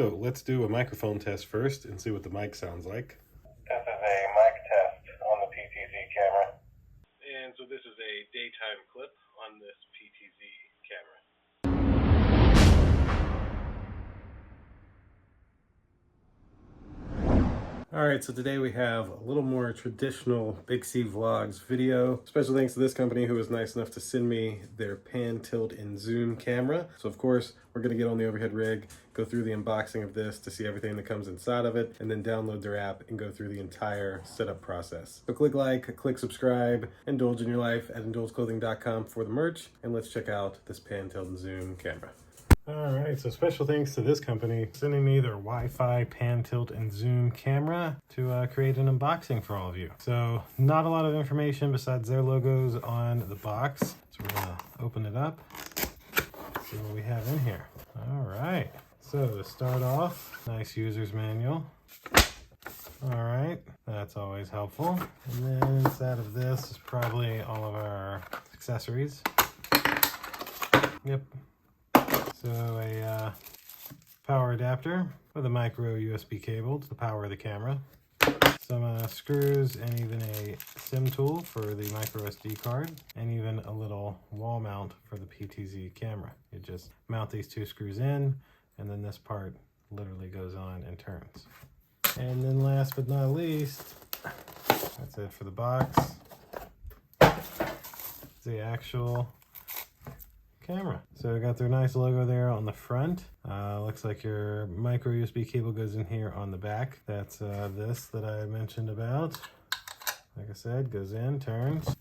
So let's do a microphone test first and see what the mic sounds like. This is a mic test on the PTZ camera. And so this is a daytime clip on this PTZ camera. Alright, so today we have a little more traditional Big C Vlogs video. Special thanks to this company who was nice enough to send me their pan, tilt, and zoom camera. So of course, we're going to get on the overhead rig, go through the unboxing of this to see everything that comes inside of it, and then download their app and go through the entire setup process. So click like, click subscribe, indulge in your life at indulgeclothing.com for the merch, and let's check out this pan, tilt, and zoom camera. Alright, so special thanks to this company sending me their Wi-Fi pan, tilt, and zoom camera to create an unboxing for all of you. So not a lot of information besides their logos on the box. So we're gonna open it up, see what we have in here. Alright, so to start off, nice user's manual. Alright, that's always helpful. And then inside of this is probably all of our accessories. Yep. So a power adapter with a micro USB cable to power the camera. Some screws and even a SIM tool for the micro SD card, and even a little wall mount for the PTZ camera. You just mount these two screws in, and then this part literally goes on and turns. And then last but not least, that's it for the box. It's the actual camera. So we got their nice logo there on the front. Looks like your micro USB cable goes in here on the back. That's this that I mentioned about. Like I said, goes in, turns.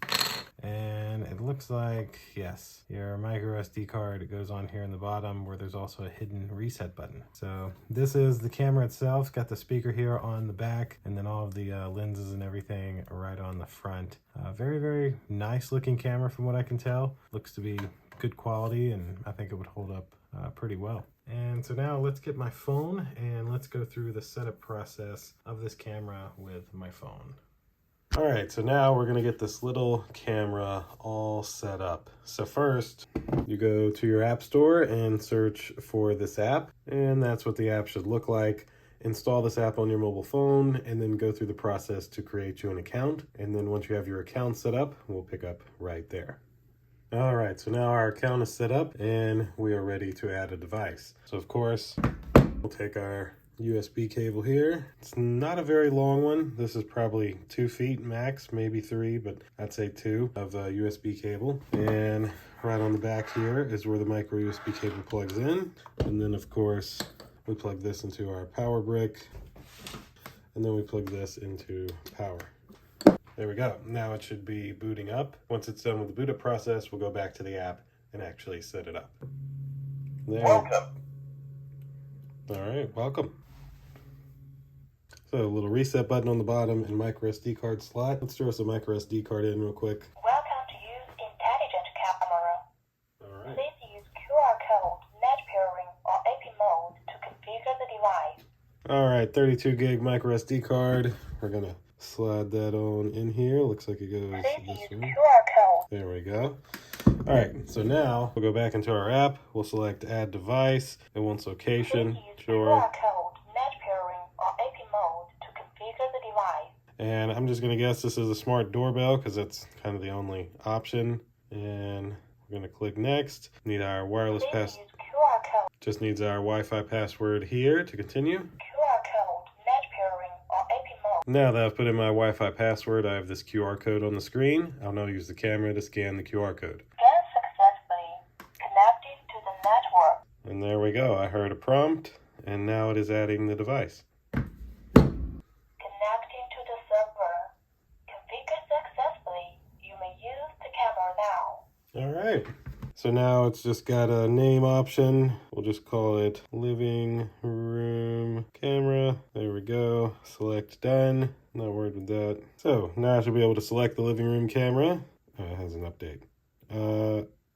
And it looks like, yes, your micro SD card goes on here in the bottom where there's also a hidden reset button. So this is the camera itself. It's got the speaker here on the back, and then all of the lenses and everything right on the front. Very, very nice looking camera from what I can tell. Looks to be good quality, and I think it would hold up pretty well. And so now let's get my phone and let's go through the setup process of this camera with my phone. All right, so now we're gonna get this little camera all set up. So first, you go to your app store and search for this app, and that's what the app should look like. Install this app on your mobile phone and then go through the process to create you an account. And then once you have your account set up, we'll pick up right there. All right, so now our account is set up and we are ready to add a device. So of course, we'll take our USB cable here. It's not a very long one. This is probably 2 feet max, maybe 3, but I'd say 2 of a USB cable. And right on the back here is where the micro USB cable plugs in. And then of course, we plug this into our power brick, and then we plug this into power. There we go. Now it should be booting up. Once it's done with the boot up process, we'll go back to the app and actually set it up. There. Welcome. All right, welcome. So a little reset button on the bottom and micro SD card slot. Let's throw some micro SD card in real quick. Welcome to use intelligent camera. All right. Please use QR code, net pairing, or AP mode to configure the device. All right, 32 gig micro SD card. We're gonna slide that on in here. Looks like it goes Please this use way. QR code. There we go. All right, so now we'll go back into our app. We'll select add device. It wants location. Please use Sure. QR code, net pairing, or AP mode to configure the device. And I'm just gonna guess this is a smart doorbell because that's kind of the only option. And we're gonna click next. Need our wireless Please pass. use QR code. Just needs our Wi-Fi password here to continue. QR code, net pairing, or AP mode. Now that I've put in my Wi-Fi password, I have this QR code on the screen. I'll now use the camera to scan the QR code. Scan successfully. Connected to the network. And there we go. I heard a prompt, and now it is adding the device. Connecting to the server. Configured successfully. You may use the camera now. All right. So now it's just got a name option. We'll just call it living room camera. There we go. Select done. Not worried with that. So now I should be able to select the living room camera. It has an update.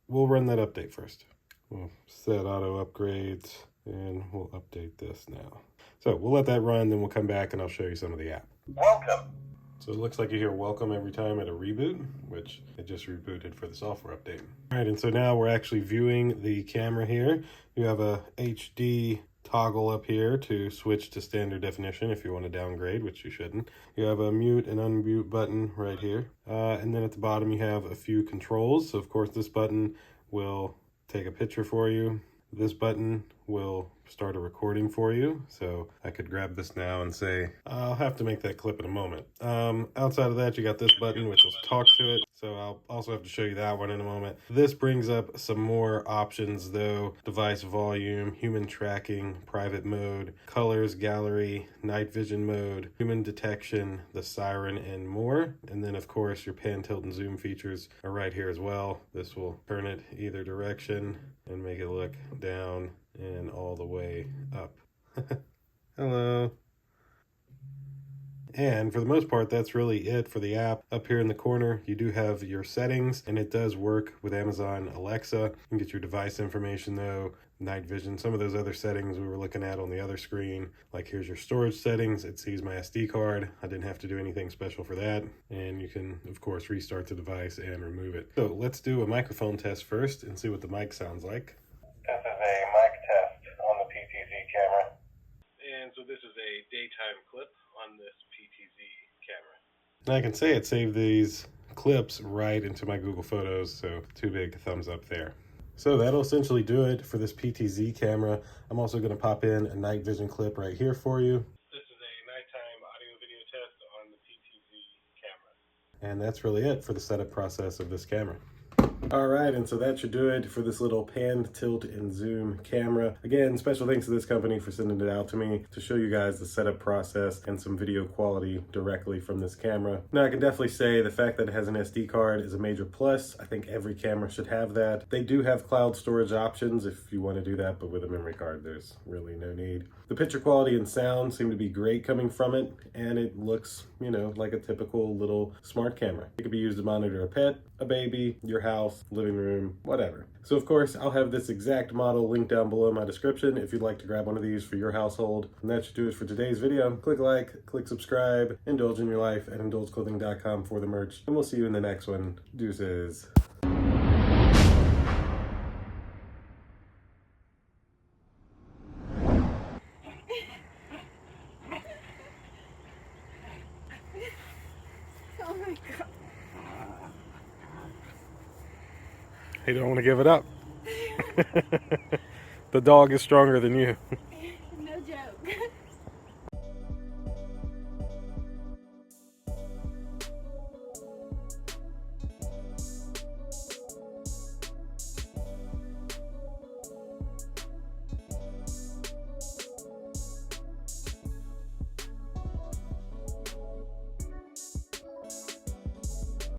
We'll run that update first. We'll set auto upgrades and we'll update this now. So we'll let that run, then we'll come back and I'll show you some of the app. Welcome. So it looks like you hear welcome every time at a reboot, which it just rebooted for the software update. All right, and so now we're actually viewing the camera here. You have a HD toggle up here to switch to standard definition if you want to downgrade, which you shouldn't. You have a mute and unmute button right here. And then at the bottom you have a few controls. So of course this button will take a picture for you. This button will start a recording for you. So I could grab this now and say, I'll have to make that clip in a moment. Outside of that, you got this button, which will talk to it. So I'll also have to show you that one in a moment. This brings up some more options though. Device volume, human tracking, private mode, colors, gallery, night vision mode, human detection, the siren, and more. And then of course your pan, tilt, and zoom features are right here as well. This will turn it either direction and make it look down and all the way up. Hello. And for the most part, that's really it for the app. Up here in the corner, you do have your settings, and it does work with Amazon Alexa. You can get your device information though, night vision, some of those other settings we were looking at on the other screen. Like here's your storage settings. It sees my SD card. I didn't have to do anything special for that. And you can, of course, restart the device and remove it. So let's do a microphone test first and see what the mic sounds like. This is a mic test on the PTZ camera. And so this is a daytime clip on this PTZ camera. And I can say it saved these clips right into my Google Photos, so 2 big thumbs up there. So that'll essentially do it for this PTZ camera. I'm also going to pop in a night vision clip right here for you. This is a nighttime audio video test on the PTZ camera. And that's really it for the setup process of this camera. All right, and so that should do it for this little pan, tilt, and zoom camera. Again, special thanks to this company for sending it out to me to show you guys the setup process and some video quality directly from this camera. Now, I can definitely say the fact that it has an SD card is a major plus. I think every camera should have that. They do have cloud storage options if you want to do that, but with a memory card, there's really no need. The picture quality and sound seem to be great coming from it, and it looks, you know, like a typical little smart camera. It could be used to monitor a pet, a baby, your house, living room, whatever. So of course, I'll have this exact model linked down below in my description if you'd like to grab one of these for your household. And that should do it for today's video. Click like, click subscribe, indulge in your life at indulgeclothing.com for the merch. And we'll see you in the next one. Deuces. Oh my god. You don't want to give it up. The dog is stronger than you. No joke.